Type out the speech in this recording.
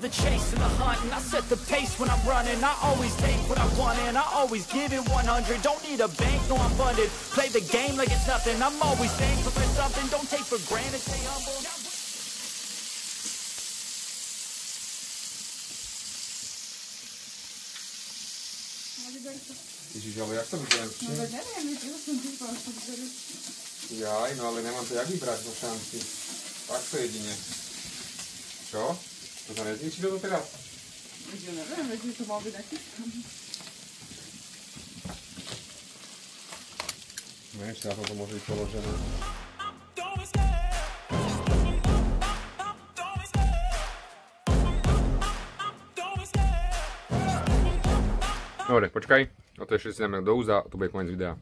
the chase and the hunt, and I set the pace when I'm running. I always take what I want and I always give it 100. Don't need a bank, no I'm funded. Play the game like it's nothing. I'm always thankful for something. Don't take for granted, stay humble. Ježiš, ale jak to vyberám? No tak neviem, ja som týpala, že to vyberú. Jaj, no ale nemám to jak vybrať do šanci. Takto jedine. Čo? To sa nezničí toto teraz? Ja neviem, veď to mal byť taký. Neviem, či na toto môže byť položené. Dobre, počkaj. A to ešte si dáme do úza a to bude koniec videa.